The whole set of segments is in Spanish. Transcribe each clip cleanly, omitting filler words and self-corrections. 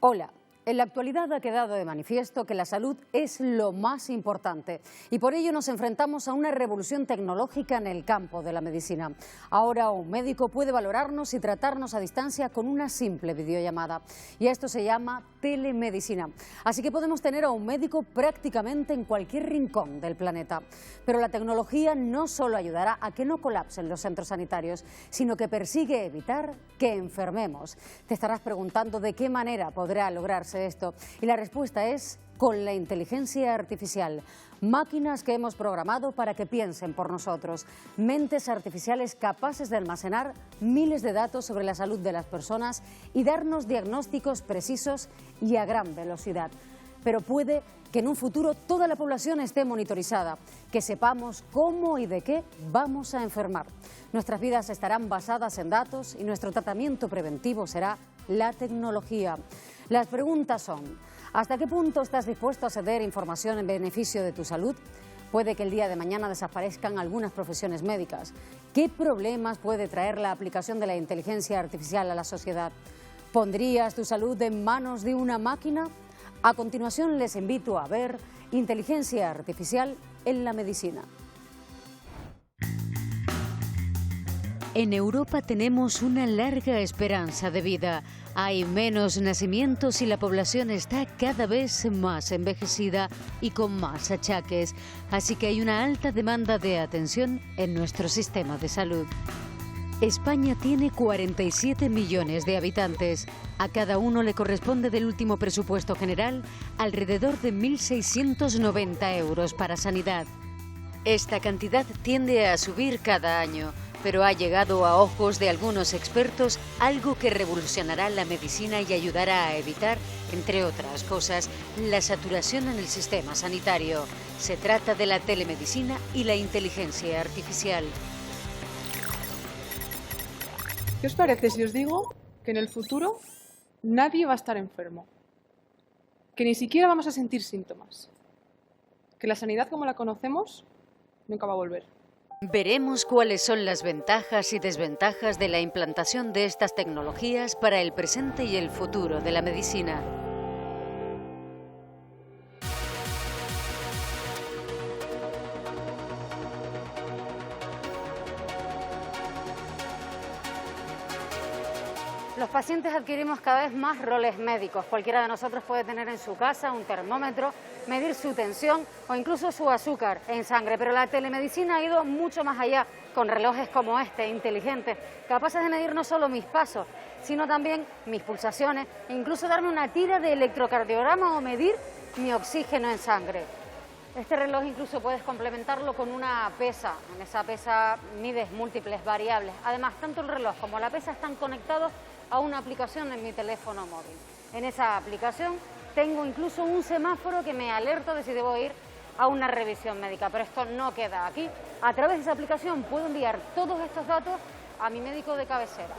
Hola. En la actualidad ha quedado de manifiesto que la salud es lo más importante y por ello nos enfrentamos a una revolución tecnológica en el campo de la medicina. Ahora un médico puede valorarnos y tratarnos a distancia con una simple videollamada y esto se llama telemedicina. Así que podemos tener a un médico prácticamente en cualquier rincón del planeta. Pero la tecnología no solo ayudará a que no colapsen los centros sanitarios, sino que persigue evitar que enfermemos. Te estarás preguntando de qué manera podrá lograrse esto y la respuesta es con la inteligencia artificial. Máquinas que hemos programado para que piensen por nosotros, mentes artificiales capaces de almacenar miles de datos sobre la salud de las personas y darnos diagnósticos precisos y a gran velocidad. Pero puede que en un futuro toda la población esté monitorizada, que sepamos cómo y de qué vamos a enfermar. Nuestras vidas estarán basadas en datos y nuestro tratamiento preventivo será la tecnología. Las preguntas son: ¿hasta qué punto estás dispuesto a ceder información en beneficio de tu salud? Puede que el día de mañana desaparezcan algunas profesiones médicas. ¿Qué problemas puede traer la aplicación de la inteligencia artificial a la sociedad? ¿Pondrías tu salud en manos de una máquina? A continuación les invito a ver inteligencia artificial en la medicina. En Europa tenemos una larga esperanza de vida. Hay menos nacimientos y la población está cada vez más envejecida y con más achaques. Así que hay una alta demanda de atención en nuestro sistema de salud. España tiene 47 millones de habitantes. A cada uno le corresponde del último presupuesto general alrededor de 1.690 euros para sanidad. Esta cantidad tiende a subir cada año, pero ha llegado a ojos de algunos expertos algo que revolucionará la medicina y ayudará a evitar, entre otras cosas, la saturación en el sistema sanitario. Se trata de la telemedicina y la inteligencia artificial. ¿Qué os parece si os digo que en el futuro nadie va a estar enfermo? Que ni siquiera vamos a sentir síntomas. Que la sanidad como la conocemos nunca va a volver. Veremos cuáles son las ventajas y desventajas de la implantación de estas tecnologías para el presente y el futuro de la medicina. Los pacientes adquirimos cada vez más roles médicos. Cualquiera de nosotros puede tener en su casa un termómetro, medir su tensión o incluso su azúcar en sangre. Pero la telemedicina ha ido mucho más allá, con relojes como este, inteligentes, capaces de medir no solo mis pasos, sino también mis pulsaciones, e incluso darme una tira de electrocardiograma o medir mi oxígeno en sangre. Este reloj incluso puedes complementarlo con una pesa. En esa pesa mides múltiples variables. Además, tanto el reloj como la pesa están conectados a una aplicación en mi teléfono móvil. En esa aplicación tengo incluso un semáforo que me alerta de si debo ir a una revisión médica, pero esto no queda aquí. A través de esa aplicación puedo enviar todos estos datos a mi médico de cabecera.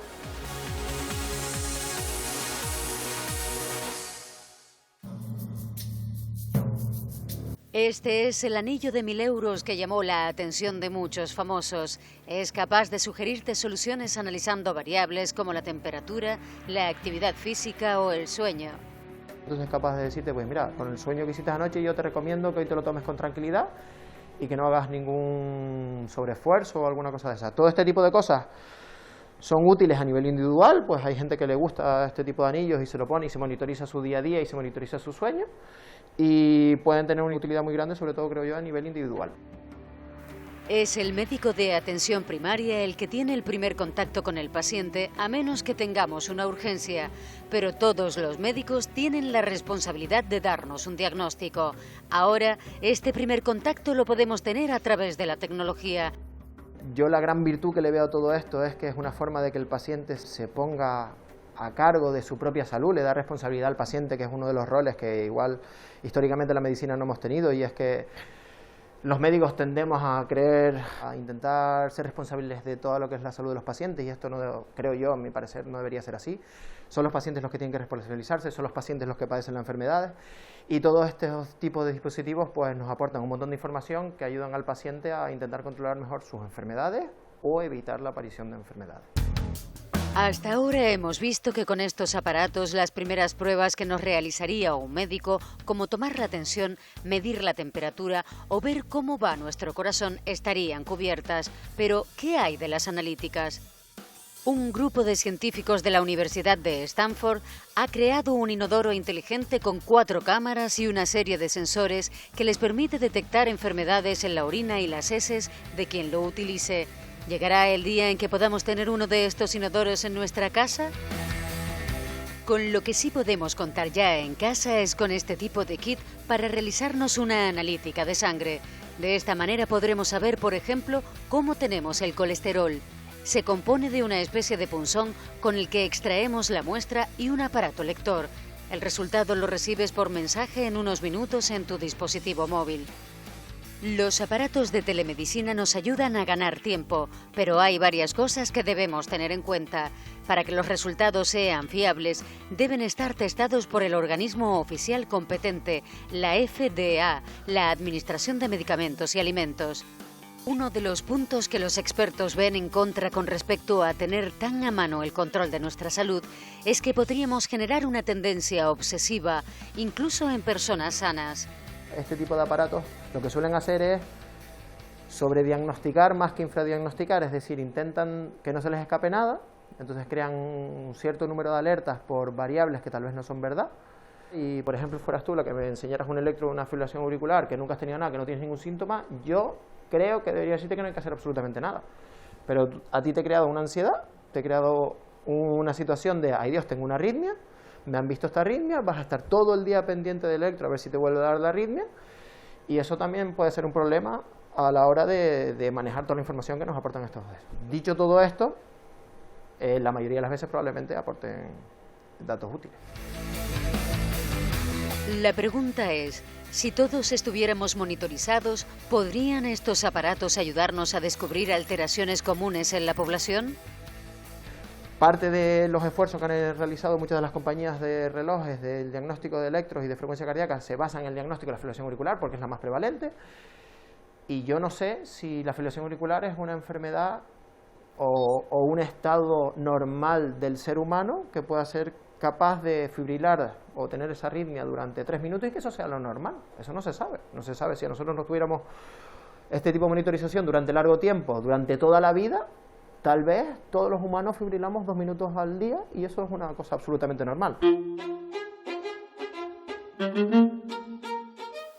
Este es el anillo de 1.000 euros que llamó la atención de muchos famosos. Es capaz de sugerirte soluciones analizando variables como la temperatura, la actividad física o el sueño. Entonces es capaz de decirte, pues mira, con el sueño que hiciste anoche yo te recomiendo que hoy te lo tomes con tranquilidad y que no hagas ningún sobreesfuerzo o alguna cosa de esa. Todo este tipo de cosas son útiles a nivel individual, pues hay gente que le gusta este tipo de anillos y se lo pone y se monitoriza su día a día y se monitoriza su sueño. Y pueden tener una utilidad muy grande, sobre todo creo yo, a nivel individual. Es el médico de atención primaria el que tiene el primer contacto con el paciente, a menos que tengamos una urgencia. Pero todos los médicos tienen la responsabilidad de darnos un diagnóstico. Ahora, este primer contacto lo podemos tener a través de la tecnología. Yo la gran virtud que le veo a todo esto es que es una forma de que el paciente se ponga a cargo de su propia salud, le da responsabilidad al paciente, que es uno de los roles que igual históricamente en la medicina no hemos tenido, y es que los médicos tendemos a intentar ser responsables de todo lo que es la salud de los pacientes, y esto no, creo yo, a mi parecer, no debería ser así. Son los pacientes los que tienen que responsabilizarse, son los pacientes los que padecen las enfermedades, y todos estos tipos de dispositivos pues nos aportan un montón de información que ayudan al paciente a intentar controlar mejor sus enfermedades o evitar la aparición de enfermedades. Hasta ahora hemos visto que con estos aparatos las primeras pruebas que nos realizaría un médico, como tomar la tensión, medir la temperatura o ver cómo va nuestro corazón, estarían cubiertas. Pero, ¿qué hay de las analíticas? Un grupo de científicos de la Universidad de Stanford ha creado un inodoro inteligente con 4 cámaras y una serie de sensores que les permite detectar enfermedades en la orina y las heces de quien lo utilice. ¿Llegará el día en que podamos tener uno de estos inodoros en nuestra casa? Con lo que sí podemos contar ya en casa es con este tipo de kit para realizarnos una analítica de sangre. De esta manera podremos saber, por ejemplo, cómo tenemos el colesterol. Se compone de una especie de punzón con el que extraemos la muestra y un aparato lector. El resultado lo recibes por mensaje en unos minutos en tu dispositivo móvil. Los aparatos de telemedicina nos ayudan a ganar tiempo, pero hay varias cosas que debemos tener en cuenta. Para que los resultados sean fiables, deben estar testados por el organismo oficial competente, la FDA, la Administración de Medicamentos y Alimentos. Uno de los puntos que los expertos ven en contra con respecto a tener tan a mano el control de nuestra salud es que podríamos generar una tendencia obsesiva, incluso en personas sanas. Este tipo de aparatos lo que suelen hacer es sobrediagnosticar más que infradiagnosticar, es decir, intentan que no se les escape nada, entonces crean un cierto número de alertas por variables que tal vez no son verdad. Y, por ejemplo, fueras tú la que me enseñaras un electro o una fibrilación auricular, que nunca has tenido nada, que no tienes ningún síntoma, yo creo que debería decirte que no hay que hacer absolutamente nada. Pero a ti te he creado una ansiedad, te he creado una situación de, ay Dios, tengo una arritmia, me han visto esta arritmia, vas a estar todo el día pendiente del electro a ver si te vuelve a dar la arritmia, y eso también puede ser un problema a la hora de manejar toda la información que nos aportan estos datos. Dicho todo esto, la mayoría de las veces probablemente aporten datos útiles. La pregunta es, si todos estuviéramos monitorizados, ¿podrían estos aparatos ayudarnos a descubrir alteraciones comunes en la población? Parte de los esfuerzos que han realizado muchas de las compañías de relojes del diagnóstico de electros y de frecuencia cardíaca se basan en el diagnóstico de la fibrilación auricular porque es la más prevalente. Y yo no sé si la fibrilación auricular es una enfermedad o un estado normal del ser humano que pueda ser capaz de fibrilar o tener esa arritmia durante 3 minutos y que eso sea lo normal. Eso no se sabe. No se sabe si a nosotros no tuviéramos este tipo de monitorización durante largo tiempo, durante toda la vida. Tal vez todos los humanos fibrilamos 2 minutos al día y eso es una cosa absolutamente normal.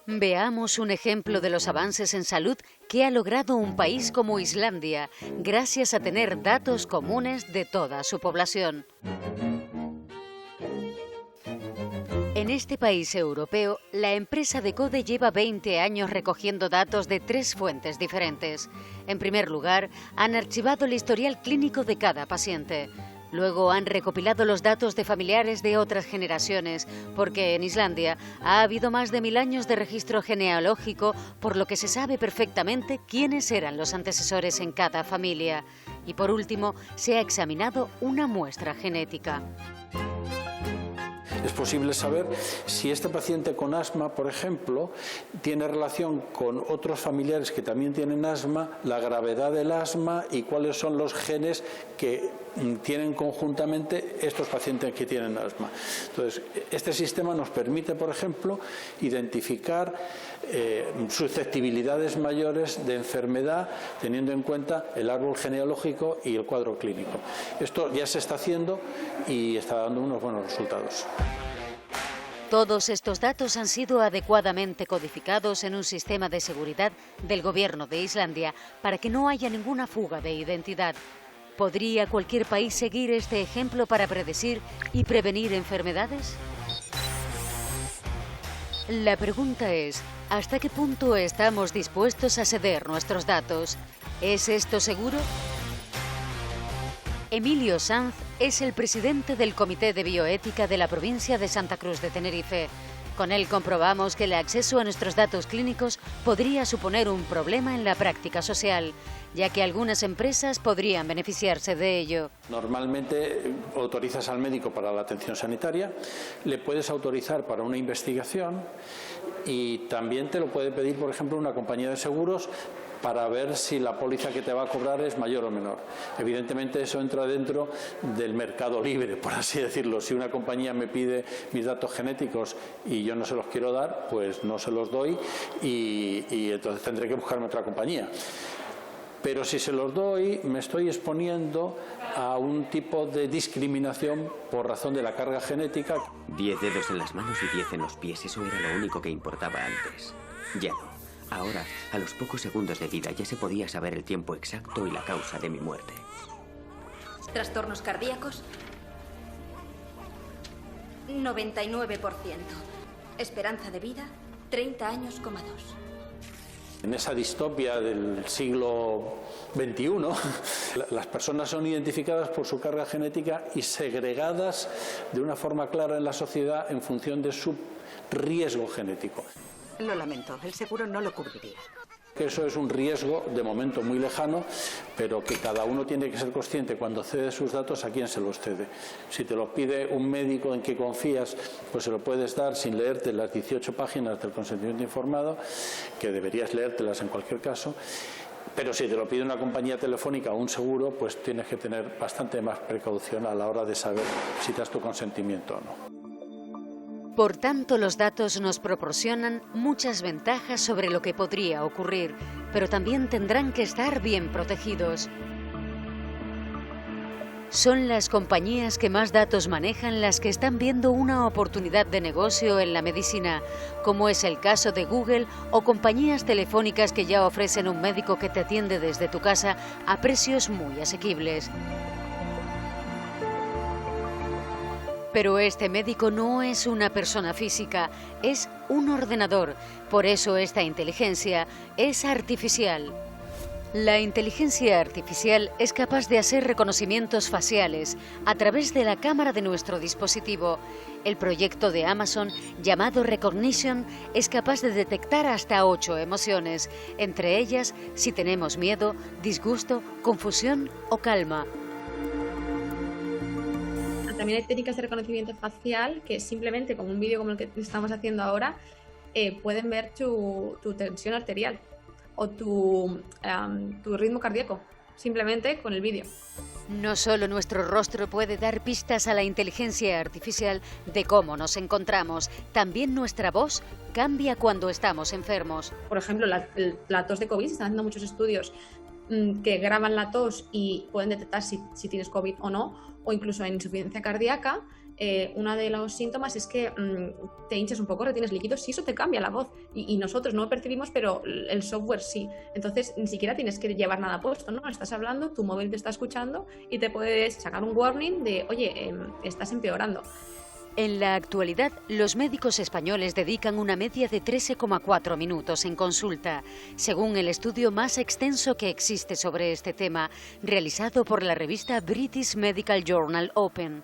Veamos un ejemplo de los avances en salud que ha logrado un país como Islandia, gracias a tener datos comunes de toda su población. En este país europeo, la empresa Decode lleva 20 años recogiendo datos de 3 fuentes diferentes. En primer lugar, han archivado el historial clínico de cada paciente. Luego han recopilado los datos de familiares de otras generaciones, porque en Islandia ha habido más de 1000 años de registro genealógico, por lo que se sabe perfectamente quiénes eran los antecesores en cada familia. Y por último, se ha examinado una muestra genética. Es posible saber si este paciente con asma, por ejemplo, tiene relación con otros familiares que también tienen asma, la gravedad del asma y cuáles son los genes que tienen conjuntamente estos pacientes que tienen asma. Entonces, este sistema nos permite, por ejemplo, identificar susceptibilidades mayores de enfermedad teniendo en cuenta el árbol genealógico y el cuadro clínico. Esto ya se está haciendo y está dando unos buenos resultados. Todos estos datos han sido adecuadamente codificados en un sistema de seguridad del Gobierno de Islandia para que no haya ninguna fuga de identidad. ¿Podría cualquier país seguir este ejemplo para predecir y prevenir enfermedades? La pregunta es, ¿hasta qué punto estamos dispuestos a ceder nuestros datos? ¿Es esto seguro? Emilio Sanz es el presidente del Comité de Bioética de la provincia de Santa Cruz de Tenerife. Con él comprobamos que el acceso a nuestros datos clínicos podría suponer un problema en la práctica social, ya que algunas empresas podrían beneficiarse de ello. Normalmente autorizas al médico para la atención sanitaria, le puedes autorizar para una investigación y también te lo puede pedir, por ejemplo, una compañía de seguros para ver si la póliza que te va a cobrar es mayor o menor. Evidentemente eso entra dentro del mercado libre, por así decirlo. Si una compañía me pide mis datos genéticos y yo no se los quiero dar, pues no se los doy y entonces tendré que buscarme otra compañía. Pero si se los doy, me estoy exponiendo a un tipo de discriminación por razón de la carga genética. 10 dedos en las manos y 10 en los pies, eso era lo único que importaba antes. Ya no. Ahora, a los pocos segundos de vida, ya se podía saber el tiempo exacto y la causa de mi muerte. Trastornos cardíacos, 99%. Esperanza de vida, 30 años, 2. En esa distopia del siglo XXI, las personas son identificadas por su carga genética y segregadas de una forma clara en la sociedad en función de su riesgo genético. Lo lamento, el seguro no lo cubriría. Eso es un riesgo de momento muy lejano, pero que cada uno tiene que ser consciente cuando cede sus datos a quién se los cede. Si te lo pide un médico en que confías, pues se lo puedes dar sin leerte las 18 páginas del consentimiento informado, que deberías leértelas en cualquier caso. Pero si te lo pide una compañía telefónica o un seguro, pues tienes que tener bastante más precaución a la hora de saber si das tu consentimiento o no. Por tanto, los datos nos proporcionan muchas ventajas sobre lo que podría ocurrir, pero también tendrán que estar bien protegidos. Son las compañías que más datos manejan las que están viendo una oportunidad de negocio en la medicina, como es el caso de Google o compañías telefónicas que ya ofrecen un médico que te atiende desde tu casa a precios muy asequibles. Pero este médico no es una persona física, es un ordenador. Por eso esta inteligencia es artificial. La inteligencia artificial es capaz de hacer reconocimientos faciales a través de la cámara de nuestro dispositivo. El proyecto de Amazon, llamado Recognition, es capaz de detectar hasta 8 emociones, entre ellas si tenemos miedo, disgusto, confusión o calma. También hay técnicas de reconocimiento facial que simplemente con un vídeo como el que estamos haciendo ahora pueden ver tu tensión arterial o tu ritmo cardíaco, simplemente con el vídeo. No solo nuestro rostro puede dar pistas a la inteligencia artificial de cómo nos encontramos, también nuestra voz cambia cuando estamos enfermos. Por ejemplo, la tos de COVID, se están haciendo muchos estudios que graban la tos y pueden detectar si tienes COVID o no, o incluso en insuficiencia cardíaca. Uno de los síntomas es que te hinchas un poco, retienes líquidos, y eso te cambia la voz. Y nosotros no lo percibimos, pero el software sí. Entonces ni siquiera tienes que llevar nada puesto, ¿no? Estás hablando, tu móvil te está escuchando y te puedes sacar un warning de, oye, estás empeorando. En la actualidad, los médicos españoles dedican una media de 13,4 minutos en consulta, según el estudio más extenso que existe sobre este tema, realizado por la revista British Medical Journal Open.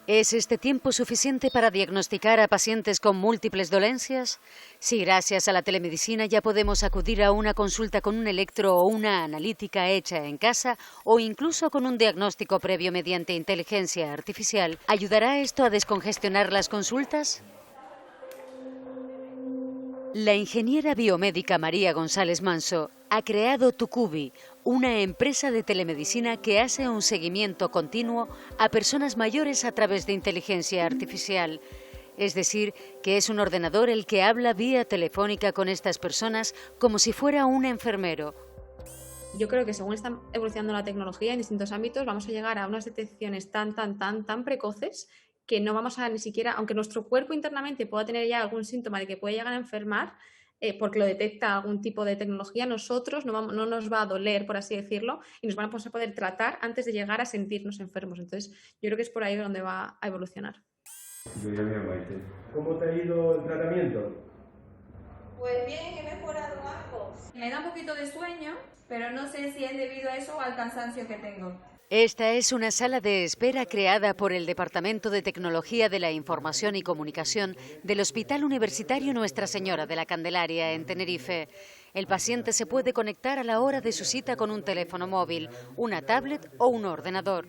¿Es este tiempo suficiente para diagnosticar a pacientes con múltiples dolencias? Si gracias a la telemedicina ya podemos acudir a una consulta con un electro o una analítica hecha en casa o incluso con un diagnóstico previo mediante inteligencia artificial, ¿ayudará esto a descongestionar las consultas? La ingeniera biomédica María González Manso ha creado Tucubi, una empresa de telemedicina que hace un seguimiento continuo a personas mayores a través de inteligencia artificial. Es decir, que es un ordenador el que habla vía telefónica con estas personas como si fuera un enfermero. Yo creo que según está evolucionando la tecnología en distintos ámbitos, vamos a llegar a unas detecciones tan precoces que no vamos a ni siquiera, aunque nuestro cuerpo internamente pueda tener ya algún síntoma de que puede llegar a enfermar, porque lo detecta algún tipo de tecnología, nosotros no nos va a doler, por así decirlo, y nos van a poder tratar antes de llegar a sentirnos enfermos. Entonces, yo creo que es por ahí donde va a evolucionar. ¿Cómo te ha ido el tratamiento? Pues bien, he mejorado algo. Me da un poquito de sueño, pero no sé si es debido a eso o al cansancio que tengo. Esta es una sala de espera creada por el Departamento de Tecnología de la Información y Comunicación del Hospital Universitario Nuestra Señora de la Candelaria, en Tenerife. El paciente se puede conectar a la hora de su cita con un teléfono móvil, una tablet o un ordenador.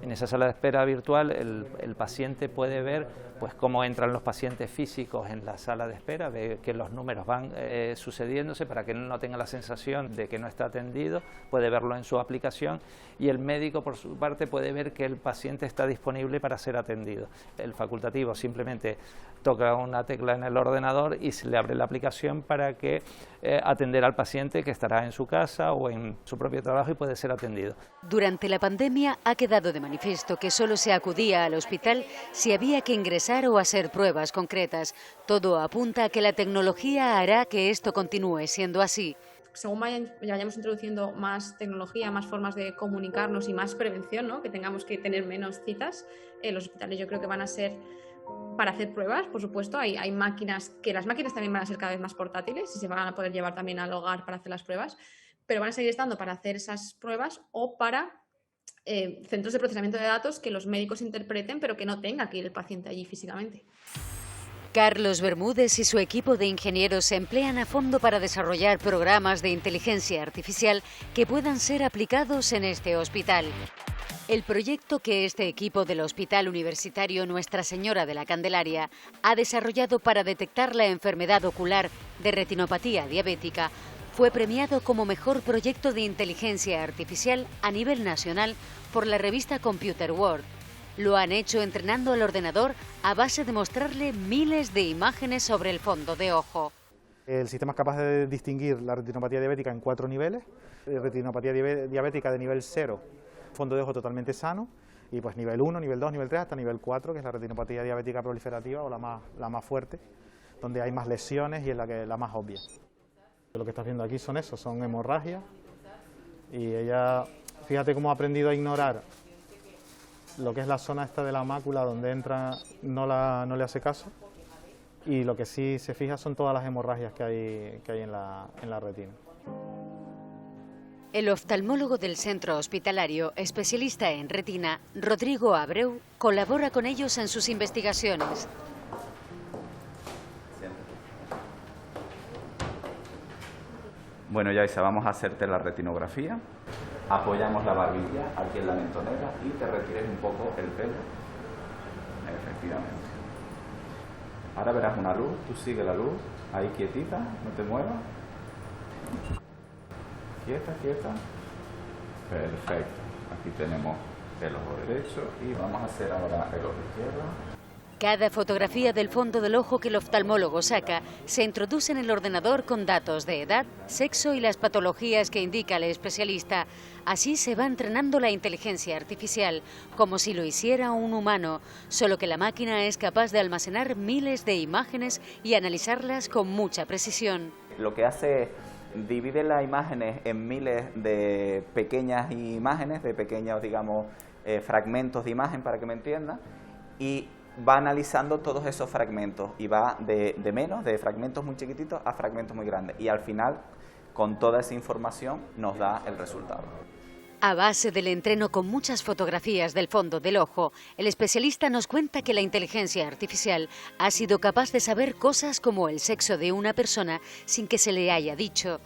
En esa sala de espera virtual el paciente puede ver pues cómo entran los pacientes físicos en la sala de espera, ve que los números van sucediéndose para que no tenga la sensación de que no está atendido, puede verlo en su aplicación y el médico por su parte puede ver que el paciente está disponible para ser atendido. El facultativo simplemente toca una tecla en el ordenador y se le abre la aplicación para que atender al paciente que estará en su casa o en su propio trabajo y puede ser atendido. Durante la pandemia ha quedado de manifiesto que solo se acudía al hospital si había que ingresar o hacer pruebas concretas. Todo apunta a que la tecnología hará que esto continúe siendo así. Según vayamos introduciendo más tecnología, más formas de comunicarnos y más prevención, ¿no? Que tengamos que tener menos citas, los hospitales yo creo que van a ser para hacer pruebas, por supuesto. Hay máquinas, que las máquinas también van a ser cada vez más portátiles y se van a poder llevar también al hogar para hacer las pruebas, pero van a seguir estando para hacer esas pruebas o para centros de procesamiento de datos que los médicos interpreten, pero que no tenga que ir el paciente allí físicamente. Carlos Bermúdez y su equipo de ingenieros se emplean a fondo para desarrollar programas de inteligencia artificial que puedan ser aplicados en este hospital. El proyecto que este equipo del Hospital Universitario Nuestra Señora de la Candelaria ha desarrollado para detectar la enfermedad ocular de retinopatía diabética fue premiado como mejor proyecto de inteligencia artificial a nivel nacional por la revista Computer World. Lo han hecho entrenando al ordenador a base de mostrarle miles de imágenes sobre el fondo de ojo. El sistema es capaz de distinguir la retinopatía diabética en 4 niveles. Retinopatía diabética de nivel 0, fondo de ojo totalmente sano, y pues nivel 1, nivel 2, nivel 3 hasta nivel 4, que es la retinopatía diabética proliferativa o la más fuerte, donde hay más lesiones y es la más obvia. Lo que estás viendo aquí son hemorragias, y ella, fíjate cómo ha aprendido a ignorar lo que es la zona esta de la mácula donde entra, no le hace caso, y lo que sí se fija son todas las hemorragias que hay en la retina. El oftalmólogo del centro hospitalario, especialista en retina, Rodrigo Abreu, colabora con ellos en sus investigaciones. Bueno, Yaisa, vamos a hacerte la retinografía. Apoyamos la barbilla aquí en la mentonera y te retires un poco el pelo. Efectivamente. Ahora verás una luz, tú sigue la luz, ahí quietita, no te muevas. Quieta, quieta. Perfecto. Aquí tenemos el ojo derecho y vamos a hacer ahora el ojo izquierdo. Cada fotografía del fondo del ojo que el oftalmólogo saca se introduce en el ordenador con datos de edad, sexo y las patologías que indica el especialista. Así se va entrenando la inteligencia artificial, como si lo hiciera un humano, solo que la máquina es capaz de almacenar miles de imágenes y analizarlas con mucha precisión. Lo que hace es divide las imágenes en miles de pequeñas imágenes, de pequeños, digamos, fragmentos de imagen, para que me entiendan, y va analizando todos esos fragmentos y va de fragmentos muy chiquititos a fragmentos muy grandes, y al final, con toda esa información, nos da el resultado. A base del entreno con muchas fotografías del fondo del ojo, el especialista nos cuenta que la inteligencia artificial ha sido capaz de saber cosas como el sexo de una persona sin que se le haya dicho.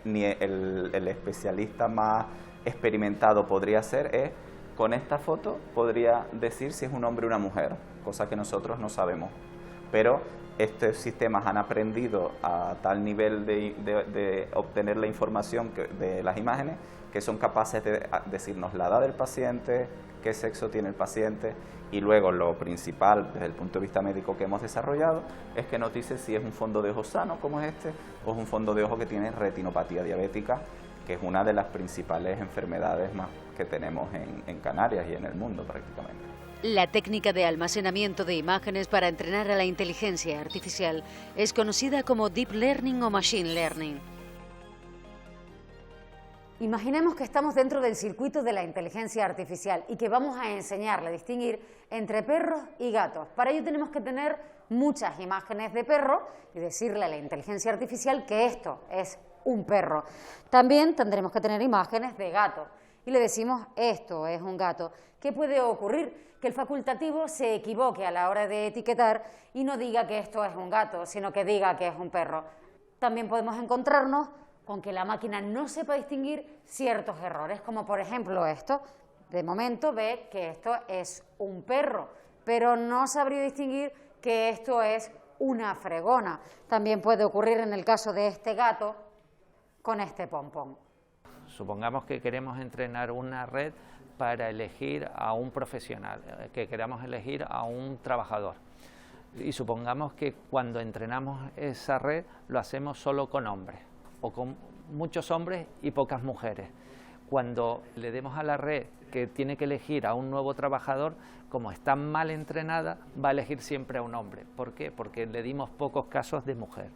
Ni el especialista más experimentado podría hacer con esta foto podría decir si es un hombre o una mujer, cosa que nosotros no sabemos. Pero estos sistemas han aprendido a tal nivel de obtener la información de las imágenes que son capaces de decirnos la edad del paciente, qué sexo tiene el paciente, y luego lo principal desde el punto de vista médico que hemos desarrollado es que nos dice si es un fondo de ojo sano como es este o es un fondo de ojo que tiene retinopatía diabética, que es una de las principales enfermedades más que tenemos en Canarias y en el mundo prácticamente. La técnica de almacenamiento de imágenes para entrenar a la inteligencia artificial es conocida como Deep Learning o Machine Learning. Imaginemos que estamos dentro del circuito de la inteligencia artificial y que vamos a enseñarle a distinguir entre perros y gatos. Para ello tenemos que tener muchas imágenes de perro y decirle a la inteligencia artificial que esto es un perro. También tendremos que tener imágenes de gato y le decimos esto es un gato. ¿Qué puede ocurrir? Que el facultativo se equivoque a la hora de etiquetar y no diga que esto es un gato, sino que diga que es un perro. También podemos encontrarnos con que la máquina no sepa distinguir ciertos errores, como por ejemplo esto. De momento ve que esto es un perro, pero no sabría distinguir que esto es una fregona. También puede ocurrir en el caso de este gato con este pompón. Supongamos que queremos entrenar una red para elegir a un profesional, que queramos elegir a un trabajador. Y supongamos que cuando entrenamos esa red lo hacemos solo con hombres, o con muchos hombres y pocas mujeres. Cuando le demos a la red que tiene que elegir a un nuevo trabajador, como está mal entrenada, va a elegir siempre a un hombre. ¿Por qué? Porque le dimos pocos casos de mujer.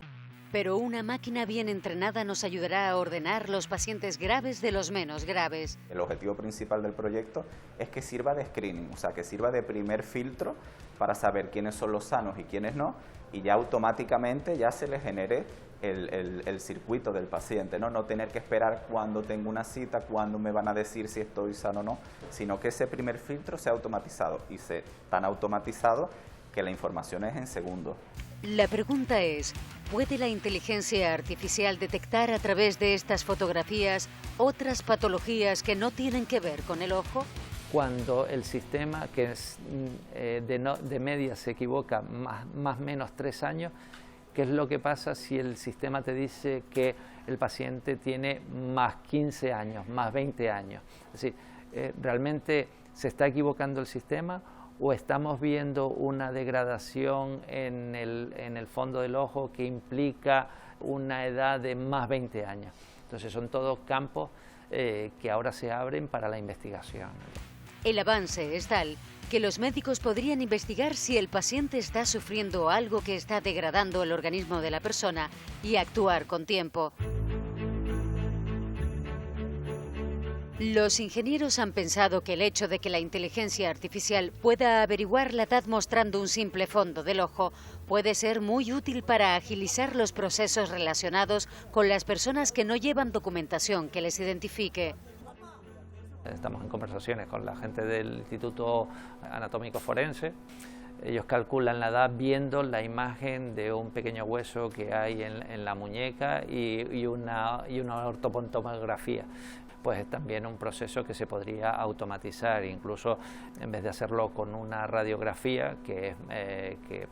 Pero una máquina bien entrenada nos ayudará a ordenar los pacientes graves de los menos graves. El objetivo principal del proyecto es que sirva de screening, o sea, que sirva de primer filtro para saber quiénes son los sanos y quiénes no, y ya automáticamente ya se le genere el circuito del paciente, ¿no? No tener que esperar cuándo tengo una cita, cuándo me van a decir si estoy sano o no, sino que ese primer filtro sea automatizado y sea tan automatizado que la información es en segundos. La pregunta es, ¿puede la inteligencia artificial detectar a través de estas fotografías otras patologías que no tienen que ver con el ojo? Cuando el sistema, que es de media se equivoca más o menos 3 años, ¿qué es lo que pasa si el sistema te dice que el paciente tiene más 15 años, más 20 años? Es decir, ¿realmente se está equivocando el sistema o estamos viendo una degradación en el fondo del ojo que implica una edad de más 20 años? Entonces son todos campos que ahora se abren para la investigación. El avance es tal que los médicos podrían investigar si el paciente está sufriendo algo que está degradando el organismo de la persona y actuar con tiempo. Los ingenieros han pensado que el hecho de que la inteligencia artificial pueda averiguar la edad mostrando un simple fondo del ojo puede ser muy útil para agilizar los procesos relacionados con las personas que no llevan documentación que les identifique. Estamos en conversaciones con la gente del Instituto Anatómico Forense. Ellos calculan la edad viendo la imagen de un pequeño hueso que hay en la muñeca y una ortopontomografía. Pues es también un proceso que se podría automatizar, incluso en vez de hacerlo con una radiografía que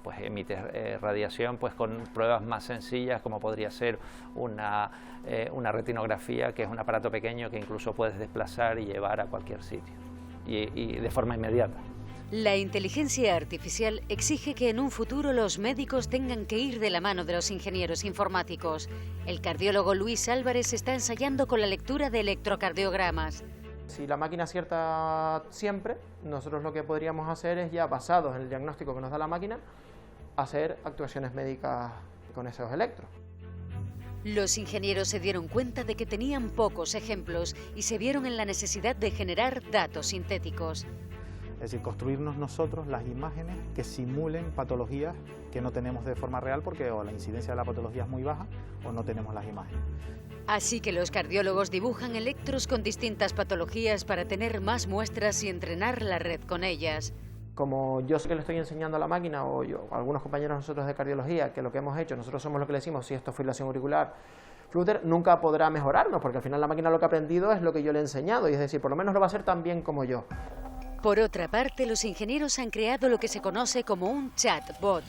pues emite radiación, pues con pruebas más sencillas como podría ser una retinografía, que es un aparato pequeño que incluso puedes desplazar y llevar a cualquier sitio y de forma inmediata. La inteligencia artificial exige que en un futuro los médicos tengan que ir de la mano de los ingenieros informáticos. El cardiólogo Luis Álvarez está ensayando con la lectura de electrocardiogramas. Si la máquina acierta siempre, nosotros lo que podríamos hacer es, ya basados en el diagnóstico que nos da la máquina, hacer actuaciones médicas con esos electros. Los ingenieros se dieron cuenta de que tenían pocos ejemplos y se vieron en la necesidad de generar datos sintéticos. Es decir, construirnos nosotros las imágenes que simulen patologías que no tenemos de forma real porque o la incidencia de la patología es muy baja o no tenemos las imágenes. Así que los cardiólogos dibujan electros con distintas patologías para tener más muestras y entrenar la red con ellas. Como yo sé que le estoy enseñando a la máquina, o yo, algunos compañeros nosotros de cardiología, que lo que hemos hecho, nosotros somos lo que le decimos, si esto es fibrilación auricular, Flutter, nunca podrá mejorarnos, porque al final la máquina lo que ha aprendido es lo que yo le he enseñado, y es decir, por lo menos lo va a hacer tan bien como yo. Por otra parte, los ingenieros han creado lo que se conoce como un chatbot,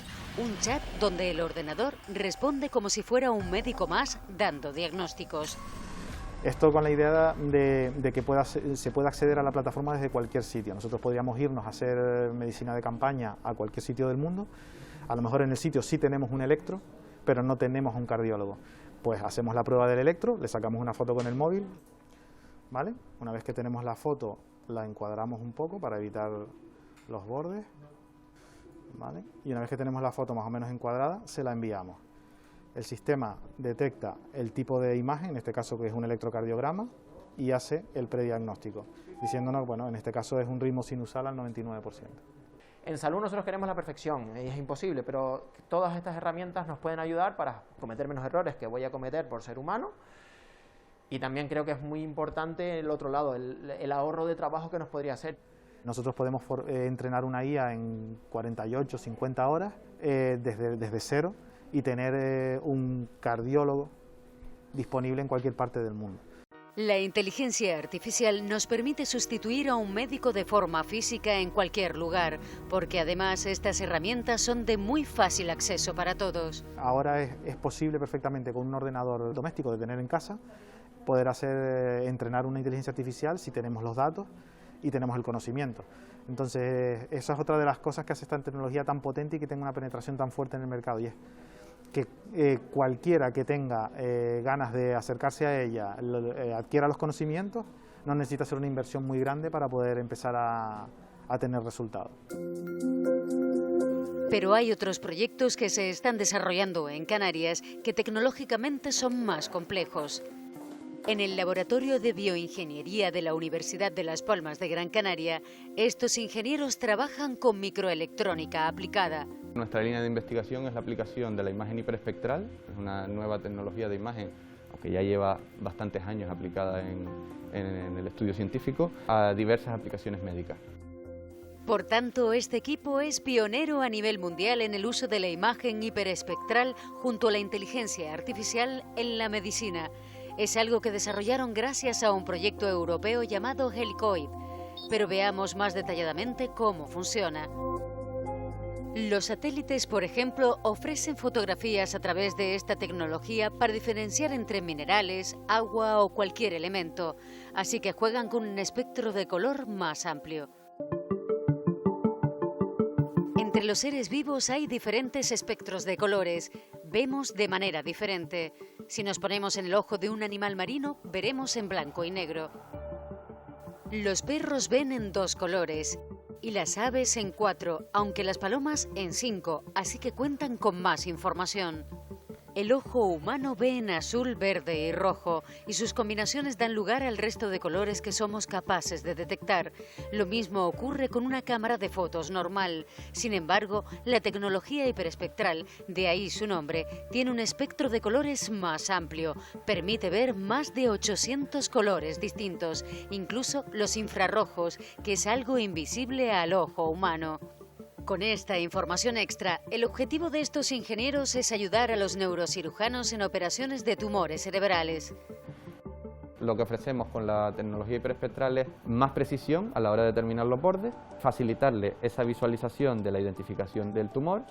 un chat donde el ordenador responde como si fuera un médico más dando diagnósticos. Esto con la idea de que se pueda acceder a la plataforma desde cualquier sitio. Nosotros podríamos irnos a hacer medicina de campaña a cualquier sitio del mundo. A lo mejor en el sitio sí tenemos un electro, pero no tenemos un cardiólogo. Pues hacemos la prueba del electro, le sacamos una foto con el móvil, ¿vale? Una vez que tenemos la foto, la encuadramos un poco para evitar los bordes, ¿vale? Y una vez que tenemos la foto más o menos encuadrada, se la enviamos. El sistema detecta el tipo de imagen, en este caso que es un electrocardiograma, y hace el prediagnóstico, diciéndonos, bueno, en este caso es un ritmo sinusal al 99%. En salud nosotros queremos la perfección, y es imposible, pero todas estas herramientas nos pueden ayudar para cometer menos errores que voy a cometer por ser humano. Y también creo que es muy importante el otro lado, el ahorro de trabajo que nos podría hacer. Nosotros podemos entrenar una IA en 48, 50 horas desde cero y tener un cardiólogo disponible en cualquier parte del mundo. La inteligencia artificial nos permite sustituir a un médico de forma física en cualquier lugar, porque además estas herramientas son de muy fácil acceso para todos. Ahora es posible perfectamente con un ordenador doméstico de tener en casa poder entrenar una inteligencia artificial si tenemos los datos y tenemos el conocimiento. Entonces, esa es otra de las cosas que hace esta tecnología tan potente y que tenga una penetración tan fuerte en el mercado, y es que cualquiera que tenga ganas de acercarse a ella, adquiera los conocimientos, no necesita hacer una inversión muy grande para poder empezar a tener resultados. Pero hay otros proyectos que se están desarrollando en Canarias que tecnológicamente son más complejos. En el Laboratorio de Bioingeniería de la Universidad de Las Palmas de Gran Canaria, estos ingenieros trabajan con microelectrónica aplicada. Nuestra línea de investigación es la aplicación de la imagen hiperesπectral, es una nueva tecnología de imagen, aunque ya lleva bastantes años aplicada en el estudio científico, a diversas aplicaciones médicas. Por tanto, este equipo es pionero a nivel mundial en el uso de la imagen hiperespectral junto a la inteligencia artificial en la medicina. Es algo que desarrollaron gracias a un proyecto europeo llamado Helicoid. Pero veamos más detalladamente cómo funciona. Los satélites, por ejemplo, ofrecen fotografías a través de esta tecnología para diferenciar entre minerales, agua o cualquier elemento. Así que juegan con un espectro de color más amplio. Entre los seres vivos hay diferentes espectros de colores. Vemos de manera diferente. Si nos ponemos en el ojo de un animal marino, veremos en blanco y negro. Los perros ven en 2 colores y las aves en 4, aunque las palomas en 5, así que cuentan con más información. El ojo humano ve en azul, verde y rojo, y sus combinaciones dan lugar al resto de colores que somos capaces de detectar. Lo mismo ocurre con una cámara de fotos normal. Sin embargo, la tecnología hiperespectral, de ahí su nombre, tiene un espectro de colores más amplio. Permite ver más de 800 colores distintos, incluso los infrarrojos, que es algo invisible al ojo humano. Con esta información extra, el objetivo de estos ingenieros es ayudar a los neurocirujanos en operaciones de tumores cerebrales. Lo que ofrecemos con la tecnología hiperespectral es más precisión a la hora de determinar los bordes, facilitarle esa visualización de la identificación del tumor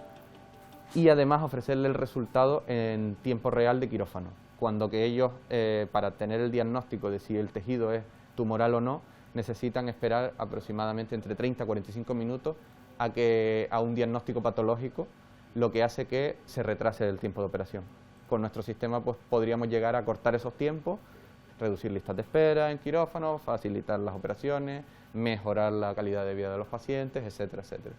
y además ofrecerle el resultado en tiempo real de quirófano, cuando que ellos, para tener el diagnóstico de si el tejido es tumoral o no, necesitan esperar aproximadamente entre 30 a 45 minutos a un diagnóstico patológico, lo que hace que se retrase el tiempo de operación. Con nuestro sistema pues, podríamos llegar a cortar esos tiempos, reducir listas de espera en quirófano, facilitar las operaciones, mejorar la calidad de vida de los pacientes, etcétera, etcétera.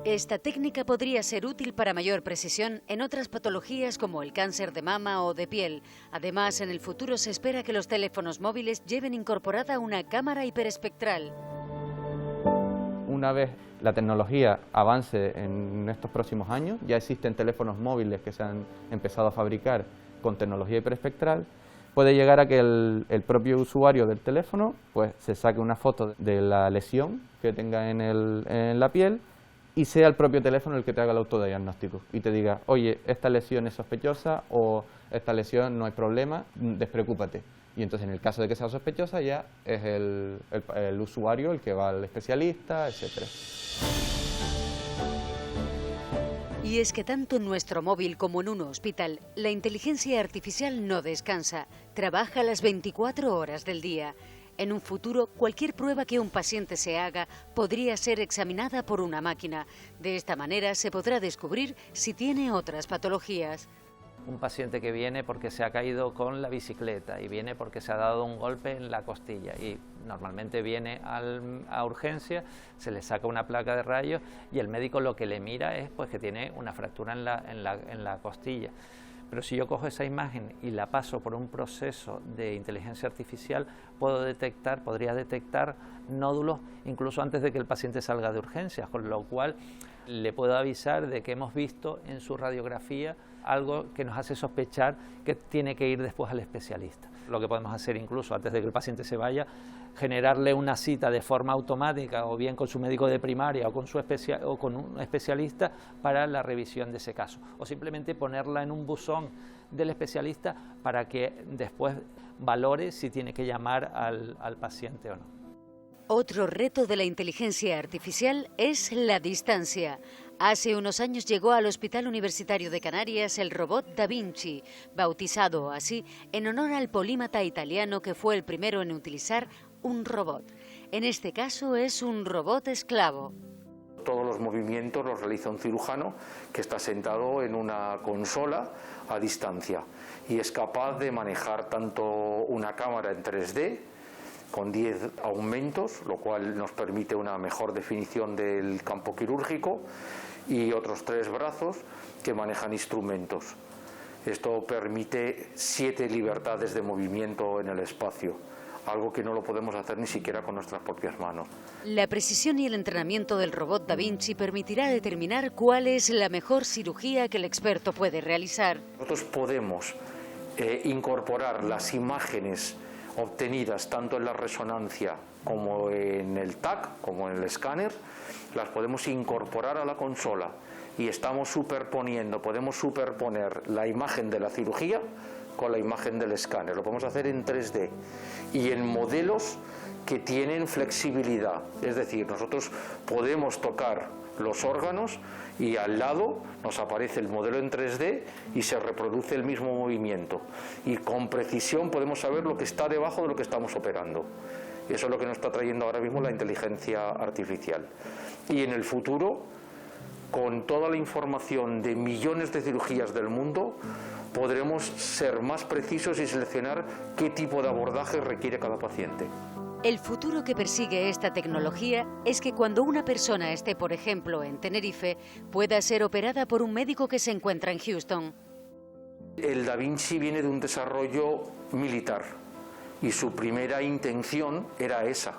Esta técnica podría ser útil para mayor precisión en otras patologías como el cáncer de mama o de piel. Además, en el futuro se espera que los teléfonos móviles lleven incorporada una cámara hiperespectral. Una vez la tecnología avance en estos próximos años, ya existen teléfonos móviles que se han empezado a fabricar con tecnología hiperespectral, puede llegar a que el propio usuario del teléfono pues, se saque una foto de la lesión que tenga en la piel y sea el propio teléfono el que te haga el autodiagnóstico y te diga, oye, esta lesión es sospechosa o esta lesión no hay problema, despreocúpate. Y entonces en el caso de que sea sospechosa ya es el usuario el que va al especialista, etcétera. Y es que tanto en nuestro móvil como en un hospital, la inteligencia artificial no descansa, trabaja las 24 horas del día. En un futuro, cualquier prueba que un paciente se haga podría ser examinada por una máquina. De esta manera se podrá descubrir si tiene otras patologías. Un paciente que viene porque se ha caído con la bicicleta y viene porque se ha dado un golpe en la costilla y normalmente viene a urgencia, se le saca una placa de rayos y el médico lo que le mira es pues, que tiene una fractura en la costilla. Pero si yo cojo esa imagen y la paso por un proceso de inteligencia artificial, podría detectar nódulos incluso antes de que el paciente salga de urgencias, con lo cual le puedo avisar de que hemos visto en su radiografía algo que nos hace sospechar que tiene que ir después al especialista. Lo que podemos hacer incluso antes de que el paciente se vaya, generarle una cita de forma automática o bien con su médico de primaria o con un especialista para la revisión de ese caso, o simplemente ponerla en un buzón del especialista para que después valore si tiene que llamar al paciente o no. Otro reto de la inteligencia artificial es la distancia. Hace unos años llegó al Hospital Universitario de Canarias el robot Da Vinci, bautizado así en honor al polímata italiano que fue el primero en utilizar un robot. En este caso es un robot esclavo. Todos los movimientos los realiza un cirujano que está sentado en una consola a distancia y es capaz de manejar tanto una cámara en 3D con 10 aumentos, lo cual nos permite una mejor definición del campo quirúrgico, y otros 3 brazos que manejan instrumentos. Esto permite 7 libertades de movimiento en el espacio, algo que no lo podemos hacer ni siquiera con nuestras propias manos. La precisión y el entrenamiento del robot Da Vinci permitirá determinar cuál es la mejor cirugía que el experto puede realizar. Nosotros podemos incorporar las imágenes obtenidas tanto en la resonancia como en el TAC, como en el escáner, las podemos incorporar a la consola y podemos superponer la imagen de la cirugía con la imagen del escáner. Lo podemos hacer en 3D y en modelos que tienen flexibilidad, es decir, nosotros podemos tocar los órganos y al lado nos aparece el modelo en 3D y se reproduce el mismo movimiento y con precisión podemos saber lo que está debajo de lo que estamos operando. Eso es lo que nos está trayendo ahora mismo la inteligencia artificial. Y en el futuro, con toda la información de millones de cirugías del mundo, podremos ser más precisos y seleccionar qué tipo de abordaje requiere cada paciente. El futuro que persigue esta tecnología es que cuando una persona esté, por ejemplo, en Tenerife, pueda ser operada por un médico que se encuentra en Houston. El Da Vinci viene de un desarrollo militar y su primera intención era esa,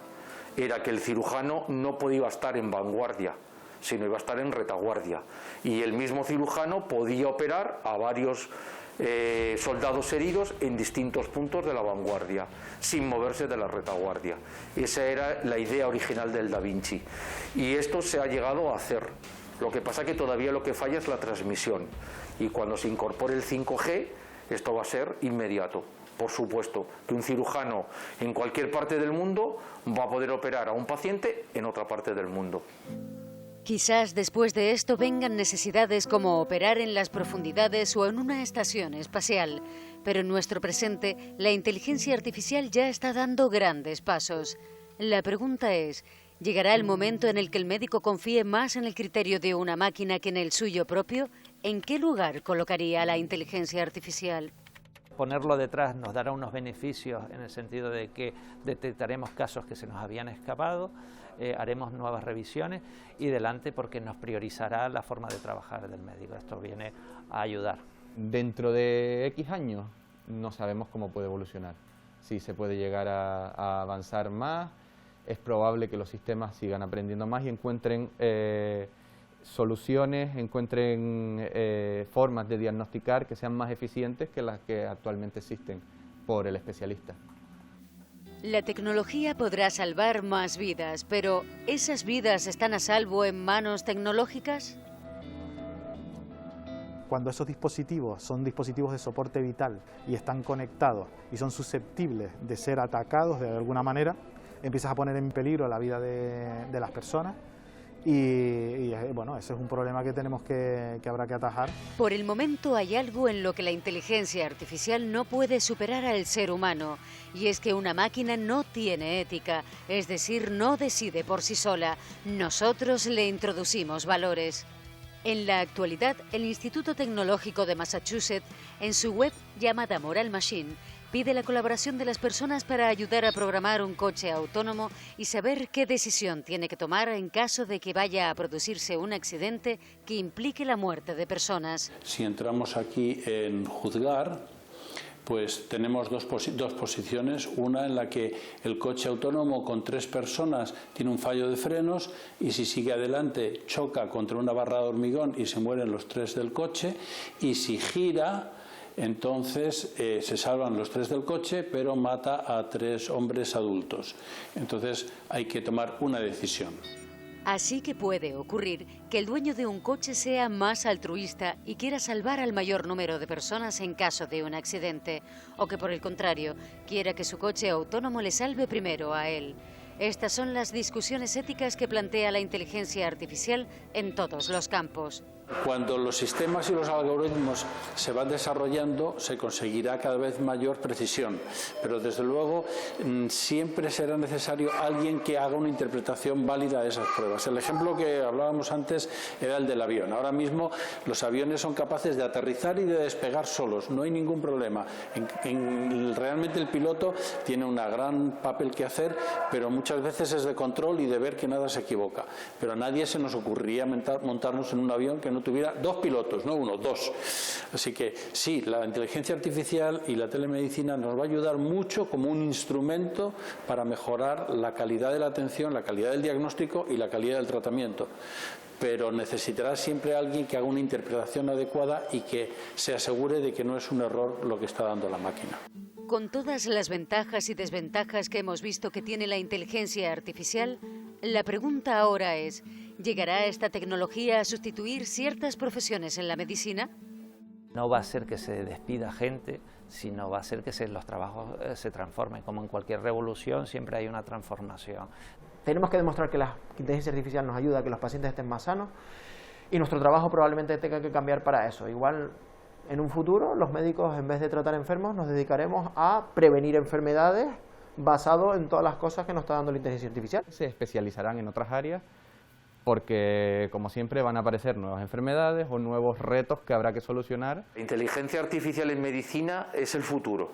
era que el cirujano no podía estar en vanguardia, sino iba a estar en retaguardia. Y el mismo cirujano podía operar a varios soldados heridos en distintos puntos de la vanguardia, sin moverse de la retaguardia. Esa era la idea original del Da Vinci. Y esto se ha llegado a hacer. Lo que pasa es que todavía lo que falla es la transmisión. Y cuando se incorpore el 5G, esto va a ser inmediato. Por supuesto que un cirujano en cualquier parte del mundo va a poder operar a un paciente en otra parte del mundo. Quizás después de esto vengan necesidades como operar en las profundidades o en una estación espacial, pero en nuestro presente la inteligencia artificial ya está dando grandes pasos. La pregunta es, ¿llegará el momento en el que el médico confíe más en el criterio de una máquina que en el suyo propio? ¿En qué lugar colocaría a la inteligencia artificial? Ponerlo detrás nos dará unos beneficios en el sentido de que detectaremos casos que se nos habían escapado, haremos nuevas revisiones y delante porque nos priorizará la forma de trabajar del médico. Esto viene a ayudar. Dentro de X años no sabemos cómo puede evolucionar. Si se puede llegar a avanzar más, es probable que los sistemas sigan aprendiendo más y encuentren soluciones, encuentren formas de diagnosticar que sean más eficientes que las que actualmente existen por el especialista. La tecnología podrá salvar más vidas, pero ¿esas vidas están a salvo en manos tecnológicas? Cuando esos dispositivos son dispositivos de soporte vital y están conectados y son susceptibles de ser atacados de alguna manera, empiezas a poner en peligro la vida de las personas. Y bueno, ese es un problema que tenemos que habrá que atajar. Por el momento hay algo en lo que la inteligencia artificial no puede superar al ser humano, y es que una máquina no tiene ética, es decir, no decide por sí sola. Nosotros le introducimos valores. En la actualidad, el Instituto Tecnológico de Massachusetts, en su web llamada Moral Machine, pide la colaboración de las personas para ayudar a programar un coche autónomo y saber qué decisión tiene que tomar en caso de que vaya a producirse un accidente que implique la muerte de personas. Si entramos aquí en juzgar, Pues tenemos dos posiciones, una en la que el coche autónomo con 3 personas tiene un fallo de frenos y si sigue adelante choca contra una barra de hormigón y se mueren los 3 del coche, y si gira entonces se salvan los 3 del coche pero mata a 3 hombres adultos. Entonces hay que tomar una decisión. Así que puede ocurrir que el dueño de un coche sea más altruista y quiera salvar al mayor número de personas en caso de un accidente, o que por el contrario, quiera que su coche autónomo le salve primero a él. Estas son las discusiones éticas que plantea la inteligencia artificial en todos los campos. Cuando los sistemas y los algoritmos se van desarrollando, se conseguirá cada vez mayor precisión, pero desde luego siempre será necesario alguien que haga una interpretación válida de esas pruebas. El ejemplo que hablábamos antes era el del avión. Ahora mismo los aviones son capaces de aterrizar y de despegar solos, no hay ningún problema. Realmente el piloto tiene un gran papel que hacer, pero muchas veces es de control y de ver que nada se equivoca. Pero a nadie se nos ocurriría montarnos en un avión que no tuviera 2 pilotos, no 1, 2. Así que sí, la inteligencia artificial y la telemedicina nos va a ayudar mucho como un instrumento para mejorar la calidad de la atención, la calidad del diagnóstico y la calidad del tratamiento. Pero necesitará siempre alguien que haga una interpretación adecuada y que se asegure de que no es un error lo que está dando la máquina. Con todas las ventajas y desventajas que hemos visto que tiene la inteligencia artificial, la pregunta ahora es: ¿llegará esta tecnología a sustituir ciertas profesiones en la medicina? No va a ser que se despida gente, sino va a ser que los trabajos se transformen. Como en cualquier revolución siempre hay una transformación. Tenemos que demostrar que la inteligencia artificial nos ayuda a que los pacientes estén más sanos y nuestro trabajo probablemente tenga que cambiar para eso. Igual en un futuro los médicos, en vez de tratar enfermos, nos dedicaremos a prevenir enfermedades basado en todas las cosas que nos está dando la inteligencia artificial. Se especializarán en otras áreas porque, como siempre, van a aparecer nuevas enfermedades o nuevos retos que habrá que solucionar. La inteligencia artificial en medicina es el futuro,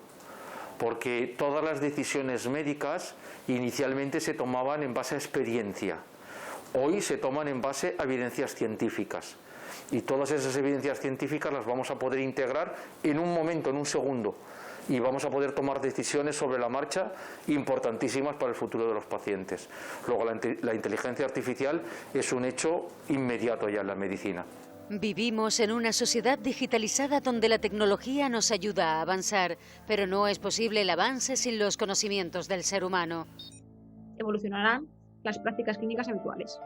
porque todas las decisiones médicas inicialmente se tomaban en base a experiencia. Hoy se toman en base a evidencias científicas. Y todas esas evidencias científicas las vamos a poder integrar en un momento, en un segundo. Y vamos a poder tomar decisiones sobre la marcha importantísimas para el futuro de los pacientes. Luego, la inteligencia artificial es un hecho inmediato ya en la medicina. Vivimos en una sociedad digitalizada donde la tecnología nos ayuda a avanzar, pero no es posible el avance sin los conocimientos del ser humano. Evolucionarán las prácticas clínicas habituales,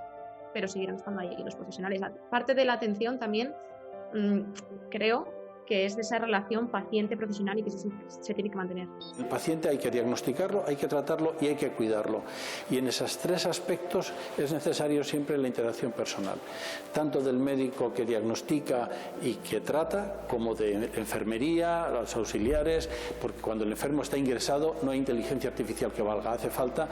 pero seguirán estando ahí los profesionales. Parte de la atención también creo que es de esa relación paciente-profesional y que se tiene que mantener. El paciente hay que diagnosticarlo, hay que tratarlo y hay que cuidarlo. Y en esos 3 aspectos es necesario siempre la interacción personal, tanto del médico que diagnostica y que trata, como de enfermería, los auxiliares, porque cuando el enfermo está ingresado no hay inteligencia artificial que valga, hace falta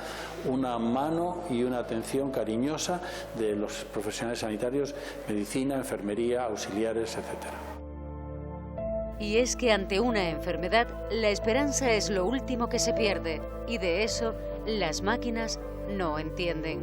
una mano y una atención cariñosa de los profesionales sanitarios, medicina, enfermería, auxiliares, etcétera. Y es que ante una enfermedad, la esperanza es lo último que se pierde, y de eso las máquinas no entienden.